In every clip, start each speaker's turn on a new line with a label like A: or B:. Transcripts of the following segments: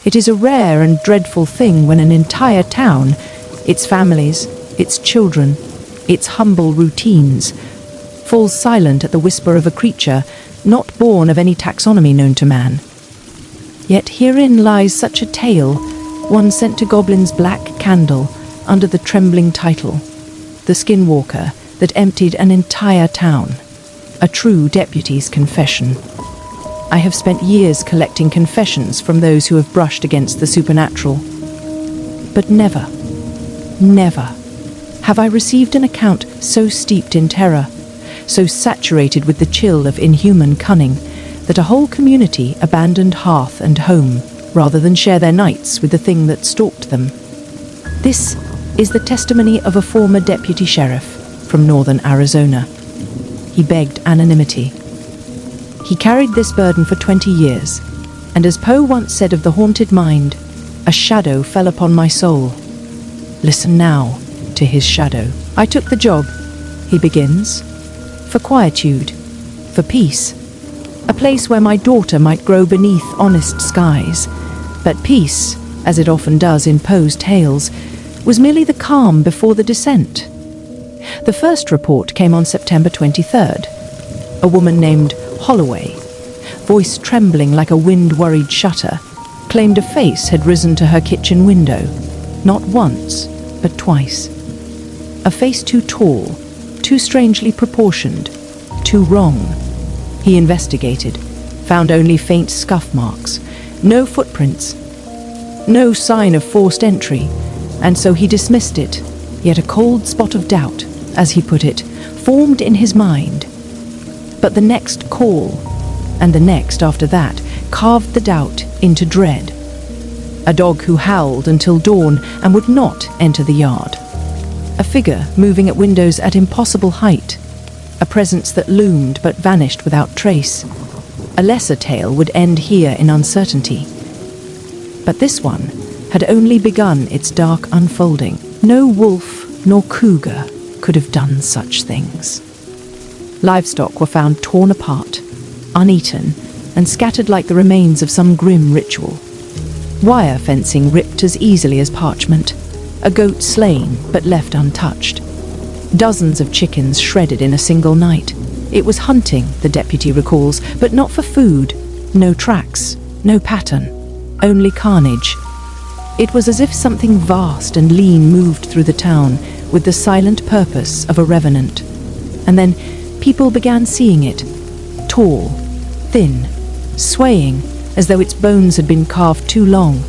A: It is a rare and dreadful thing when an entire town, its families, its children, its humble routines, falls silent at the whisper of a creature not born of any taxonomy known to man. Yet herein lies such a tale, one sent to Goblin's black candle under the trembling title, The Skinwalker That Emptied an Entire Town, a true deputy's confession. I have spent years collecting confessions from those who have brushed against the supernatural. But never have I received an account so steeped in terror, so saturated with the chill of inhuman cunning, that a whole community abandoned hearth and home rather than share their nights with the thing that stalked them. This is the testimony of a former deputy sheriff from northern Arizona. He begged anonymity. He carried this burden for 20 years, and as Poe once said of the haunted mind, a shadow fell upon my soul. Listen now to his shadow. I took the job, he begins, for quietude, for peace, a place where my daughter might grow beneath honest skies. But peace, as it often does in Poe's tales, was merely the calm before the descent. The first report came on September 23rd. A woman named Holloway, voice trembling like a wind-worried shutter, claimed a face had risen to her kitchen window, not once, but twice. A face too tall, too strangely proportioned, too wrong. He investigated, found only faint scuff marks, no footprints, no sign of forced entry, and so he dismissed it, yet a cold spot of doubt, as he put it, formed in his mind. But the next call, and the next after that, carved the doubt into dread. A dog who howled until dawn and would not enter the yard. A figure moving at windows at impossible height. A presence that loomed but vanished without trace. A lesser tale would end here in uncertainty. But this one had only begun its dark unfolding. No wolf nor cougar could have done such things. Livestock were found torn apart, uneaten, and scattered like the remains of some grim ritual. Wire fencing ripped as easily as parchment. A goat slain but left untouched. Dozens of chickens shredded in a single night. It was hunting, the deputy recalls, but not for food. No tracks, no pattern, only carnage. It was as if something vast and lean moved through the town with the silent purpose of a revenant. And then people began seeing it, tall, thin, swaying as though its bones had been carved too long,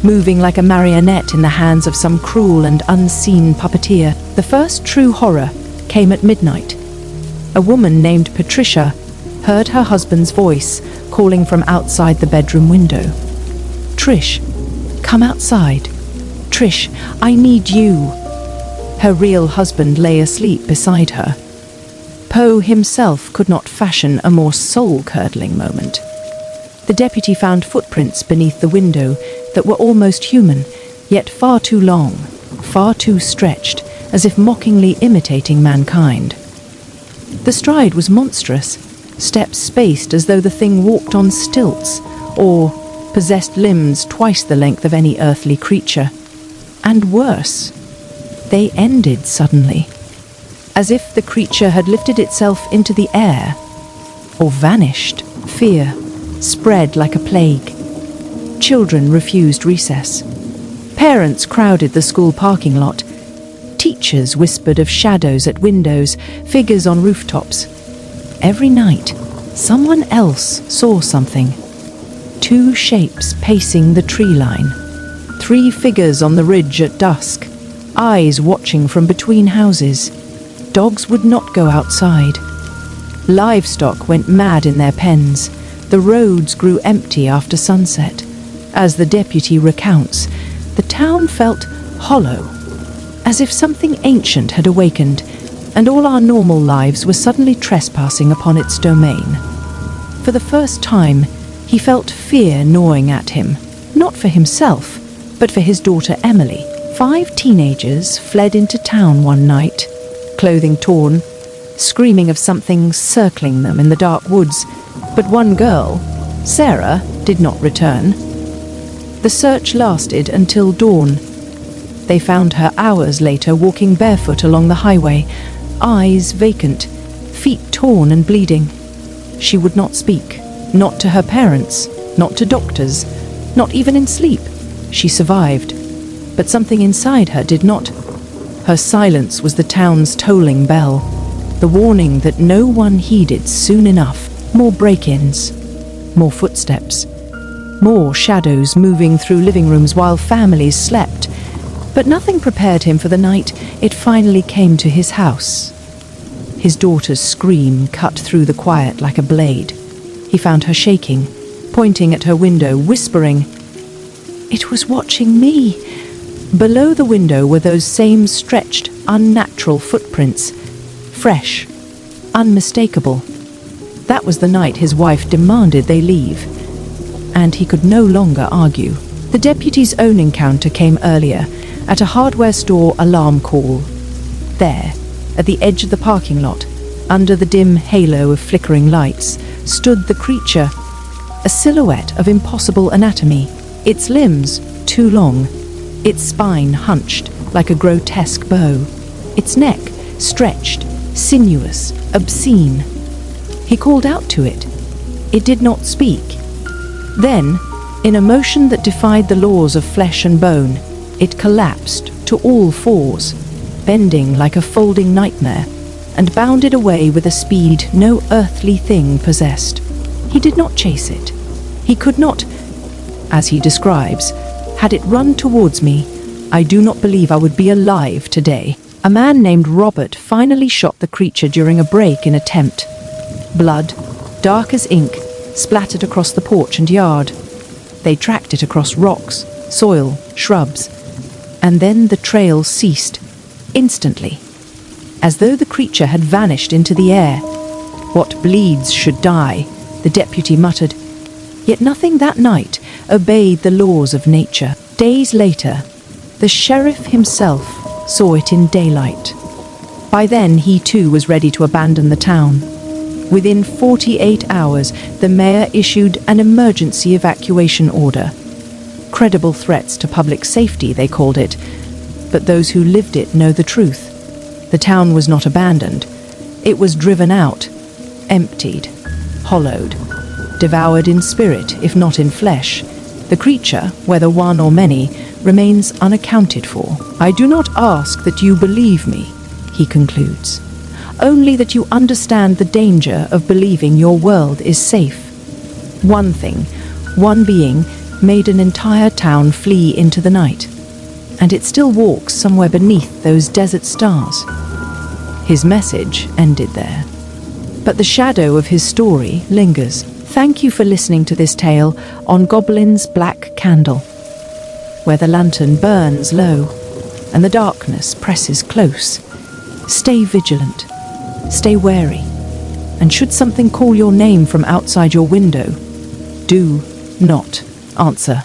A: moving like a marionette in the hands of some cruel and unseen puppeteer. The first true horror came at midnight. A woman named Patricia heard her husband's voice calling from outside the bedroom window. "Trish, come outside. Trish, I need you." Her real husband lay asleep beside her. Poe himself could not fashion a more soul-curdling moment. The deputy found footprints beneath the window that were almost human, yet far too long, far too stretched, as if mockingly imitating mankind. The stride was monstrous, steps spaced as though the thing walked on stilts, or possessed limbs twice the length of any earthly creature. And worse, they ended suddenly, as if the creature had lifted itself into the air, or vanished. Fear spread like a plague. Children refused recess. Parents crowded the school parking lot. Teachers whispered of shadows at windows, figures on rooftops. Every night, someone else saw something. 2 shapes pacing the tree line. 3 figures on the ridge at dusk. Eyes watching from between houses. Dogs would not go outside. Livestock went mad in their pens. The roads grew empty after sunset. As the deputy recounts, the town felt hollow, as if something ancient had awakened, and all our normal lives were suddenly trespassing upon its domain. For the first time, he felt fear gnawing at him, not for himself, but for his daughter Emily. 5 teenagers fled into town one night, clothing torn, screaming of something circling them in the dark woods, but one girl, Sarah, did not return. The search lasted until dawn. They found her hours later walking barefoot along the highway, eyes vacant, feet torn and bleeding. She would not speak, not to her parents, not to doctors, not even in sleep. She survived, but something inside her did not. Her silence was the town's tolling bell, the warning that no one heeded soon enough. More break-ins, more footsteps, more shadows moving through living rooms while families slept. But nothing prepared him for the night it finally came to his house. His daughter's scream cut through the quiet like a blade. He found her shaking, pointing at her window, whispering, "It was watching me." Below the window were those same stretched, unnatural footprints, fresh, unmistakable. That was the night his wife demanded they leave, and he could no longer argue. The deputy's own encounter came earlier, at a hardware store alarm call. There, at the edge of the parking lot, under the dim halo of flickering lights, stood the creature, a silhouette of impossible anatomy, its limbs too long, its spine hunched like a grotesque bow, its neck stretched, sinuous, obscene. He called out to it. It did not speak. Then, in a motion that defied the laws of flesh and bone, it collapsed to all fours, bending like a folding nightmare, and bounded away with a speed no earthly thing possessed. He did not chase it. He could not, as he describes, had it run towards me, I do not believe I would be alive today. A man named Robert finally shot the creature during a break-in attempt. Blood, dark as ink, splattered across the porch and yard. They tracked it across rocks, soil, shrubs, and then the trail ceased, instantly, as though the creature had vanished into the air. "What bleeds should die," the deputy muttered. Yet nothing that night obeyed the laws of nature. Days later, the sheriff himself saw it in daylight. By then, he too was ready to abandon the town. Within 48 hours, the mayor issued an emergency evacuation order. Credible threats to public safety, they called it, but those who lived it know the truth. The town was not abandoned. It was driven out, emptied, hollowed, devoured in spirit, if not in flesh. The creature, whether one or many, remains unaccounted for. "I do not ask that you believe me," he concludes, "only that you understand the danger of believing your world is safe. One thing, one being, made an entire town flee into the night, and it still walks somewhere beneath those desert stars." His message ended there, but the shadow of his story lingers. Thank you for listening to this tale on Goblin's Black Candle, where the lantern burns low and the darkness presses close. Stay vigilant, stay wary, and should something call your name from outside your window, do not answer.